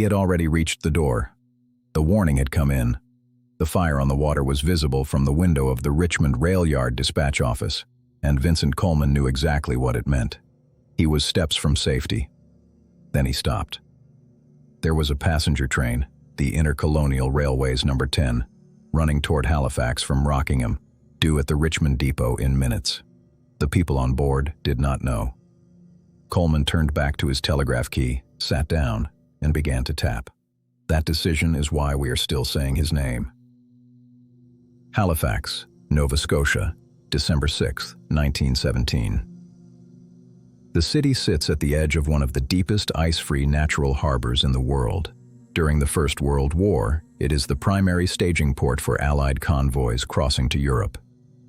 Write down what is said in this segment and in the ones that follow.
He had already reached the door. The warning had come in. The fire on the water was visible from the window of the Richmond rail yard dispatch office, and Vincent Coleman knew exactly what it meant. He was steps from safety. Then he stopped. There was a passenger train, the Intercolonial Railways No. 10, running toward Halifax from Rockingham, due at the Richmond depot in minutes. The people on board did not know. Coleman turned back to his telegraph key, sat down, and began to tap. That decision is why we are still saying his name. Halifax, Nova Scotia, December 6, 1917. The city sits at the edge of one of the deepest ice-free natural harbors in the world. During the First World War, it is the primary staging port for Allied convoys crossing to Europe.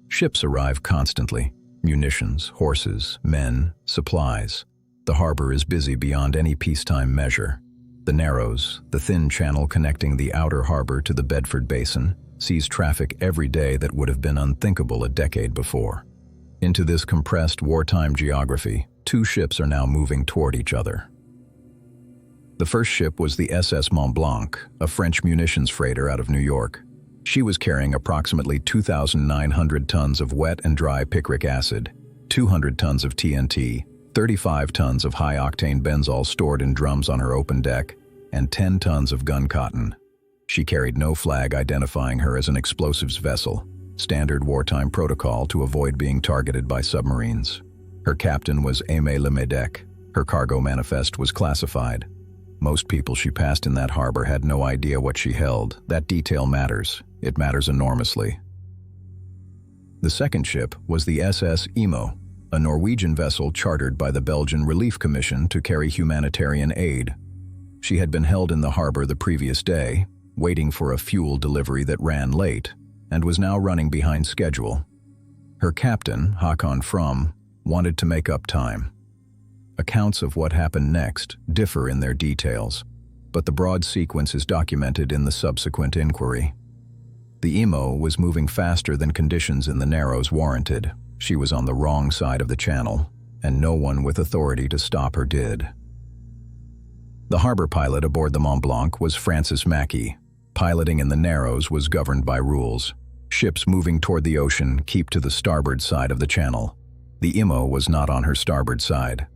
Ships arrive constantly: munitions, horses, men, supplies. The harbor is busy beyond any peacetime measure. The Narrows, the thin channel connecting the outer harbor to the Bedford Basin, sees traffic every day that would have been unthinkable a decade before. Into this compressed wartime geography, two ships are now moving toward each other. The first ship was the SS Mont Blanc, a French munitions freighter out of New York. She was carrying approximately 2,900 tons of wet and dry picric acid, 200 tons of TNT, 35 tons of high-octane benzol stored in drums on her open deck, and 10 tons of gun cotton. She carried no flag identifying her as an explosives vessel, standard wartime protocol to avoid being targeted by submarines. Her captain was Aimé Lemedec. Her cargo manifest was classified. Most people she passed in that harbor had no idea what she held. That detail matters. It matters enormously. The second ship was the SS Imo, a Norwegian vessel chartered by the Belgian Relief Commission to carry humanitarian aid. She had been held in the harbor the previous day, waiting for a fuel delivery that ran late, and was now running behind schedule. Her captain, Håkon From, wanted to make up time. Accounts of what happened next differ in their details, but the broad sequence is documented in the subsequent inquiry. The Imo was moving faster than conditions in the Narrows warranted. She was on the wrong side of the channel, and no one with authority to stop her did. The harbor pilot aboard the Mont Blanc was Francis Mackey. Piloting in the Narrows was governed by rules. Ships moving toward the ocean keep to the starboard side of the channel. The Imo was not on her starboard side.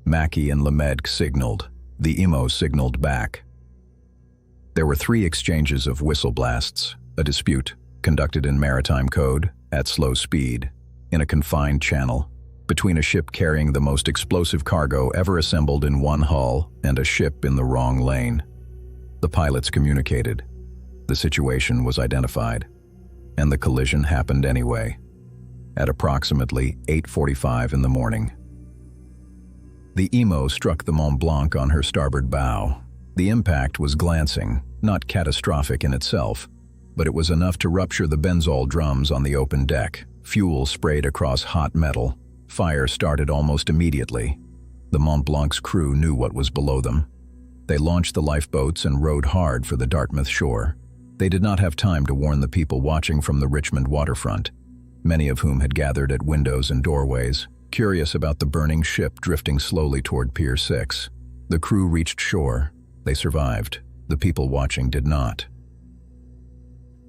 Mackey and Lemedec signaled. The Imo signaled back. There were 3 exchanges of whistle blasts, a dispute, conducted in maritime code, at slow speed, in a confined channel, between a ship carrying the most explosive cargo ever assembled in one hull and a ship in the wrong lane. The pilots communicated. The situation was identified, and the collision happened anyway, at approximately 8:45 in the morning. The Imo struck the Mont Blanc on her starboard bow. The impact was glancing, not catastrophic in itself, but it was enough to rupture the benzol drums on the open deck. Fuel sprayed across hot metal. Fire started almost immediately. The Mont Blanc's crew knew what was below them. They launched the lifeboats and rowed hard for the Dartmouth shore. They did not have time to warn the people watching from the Richmond waterfront, many of whom had gathered at windows and doorways, curious about the burning ship drifting slowly toward Pier 6. The crew reached shore. They survived. The people watching did not.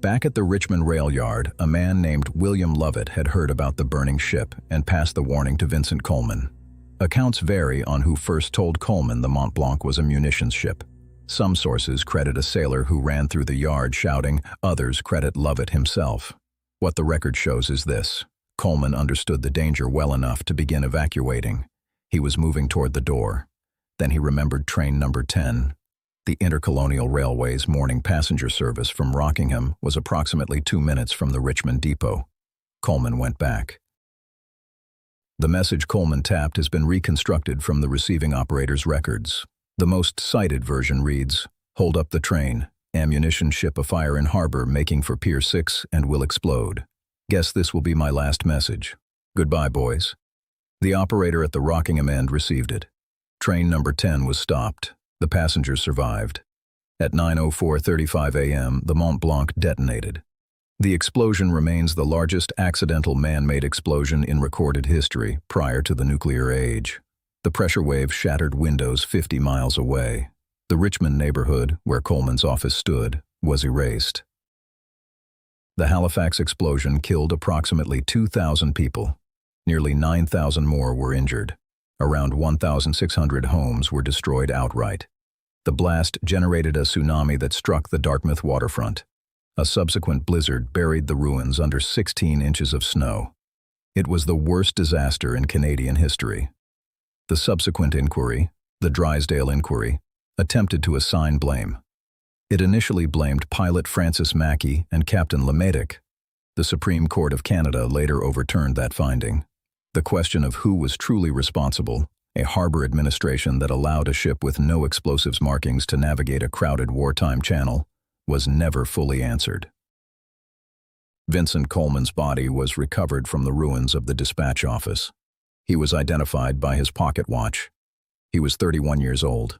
Back at the Richmond rail yard, a man named William Lovett had heard about the burning ship and passed the warning to Vincent Coleman. Accounts vary on who first told Coleman the Mont Blanc was a munitions ship. Some sources credit a sailor who ran through the yard shouting, others credit Lovett himself. What the record shows is this: Coleman understood the danger well enough to begin evacuating. He was moving toward the door. Then he remembered train number 10. The Intercolonial Railway's morning passenger service from Rockingham was approximately 2 minutes from the Richmond depot. Coleman went back. The message Coleman tapped has been reconstructed from the receiving operator's records. The most cited version reads, "Hold up the train. Ammunition ship afire in harbor making for Pier 6 and will explode. Guess this will be my last message. Goodbye, boys." The operator at the Rockingham end received it. Train number 10 was stopped. The passengers survived. At 9:04:35 a.m., the Mont Blanc detonated. The explosion remains the largest accidental man-made explosion in recorded history prior to the nuclear age. The pressure wave shattered windows 50 miles away. The Richmond neighborhood, where Coleman's office stood, was erased. The Halifax explosion killed approximately 2,000 people. Nearly 9,000 more were injured. Around 1,600 homes were destroyed outright. The blast generated a tsunami that struck the Dartmouth waterfront. A subsequent blizzard buried the ruins under 16 inches of snow. It was the worst disaster in Canadian history. The subsequent inquiry, the Drysdale Inquiry, attempted to assign blame. It initially blamed pilot Francis Mackey and Captain Lemaitic. The Supreme Court of Canada later overturned that finding. The question of who was truly responsible, a harbor administration that allowed a ship with no explosives markings to navigate a crowded wartime channel, was never fully answered. Vincent Coleman's body was recovered from the ruins of the dispatch office. He was identified by his pocket watch. He was 31 years old.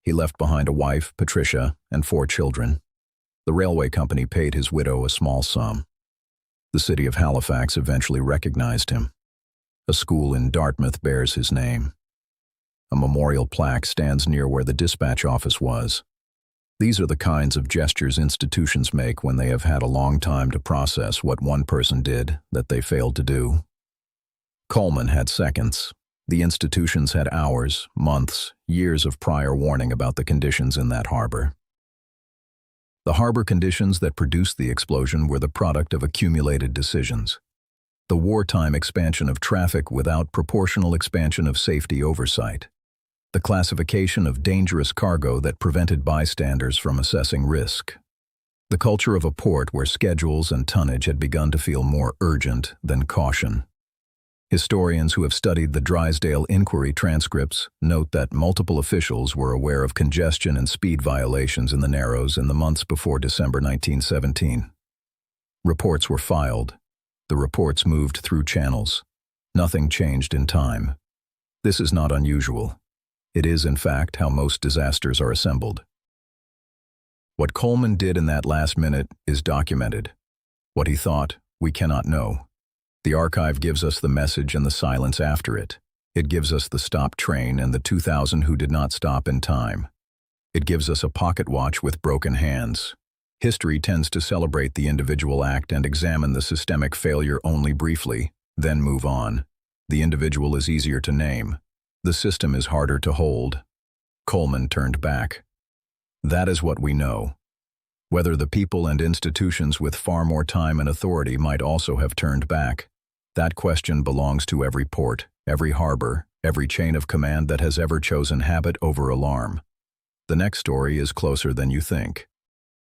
He left behind a wife, Patricia, and 4 children. The railway company paid his widow a small sum. The city of Halifax eventually recognized him. A school in Dartmouth bears his name. A memorial plaque stands near where the dispatch office was. These are the kinds of gestures institutions make when they have had a long time to process what one person did that they failed to do. Coleman had seconds. The institutions had hours, months, years of prior warning about the conditions in that harbor. The harbor conditions that produced the explosion were the product of accumulated decisions. The wartime expansion of traffic without proportional expansion of safety oversight. The classification of dangerous cargo that prevented bystanders from assessing risk. The culture of a port where schedules and tonnage had begun to feel more urgent than caution. Historians who have studied the Drysdale Inquiry transcripts note that multiple officials were aware of congestion and speed violations in the Narrows in the months before December 1917. Reports were filed. The reports moved through channels. Nothing changed in time. This is not unusual. It is, in fact, how most disasters are assembled. What Coleman did in that last minute is documented. What he thought, we cannot know. The archive gives us the message and the silence after it. It gives us the stopped train and the 2,000 who did not stop in time. It gives us a pocket watch with broken hands. History tends to celebrate the individual act and examine the systemic failure only briefly, then move on. The individual is easier to name. The system is harder to hold. Coleman turned back. That is what we know. Whether the people and institutions with far more time and authority might also have turned back, that question belongs to every port, every harbor, every chain of command that has ever chosen habit over alarm. The next story is closer than you think.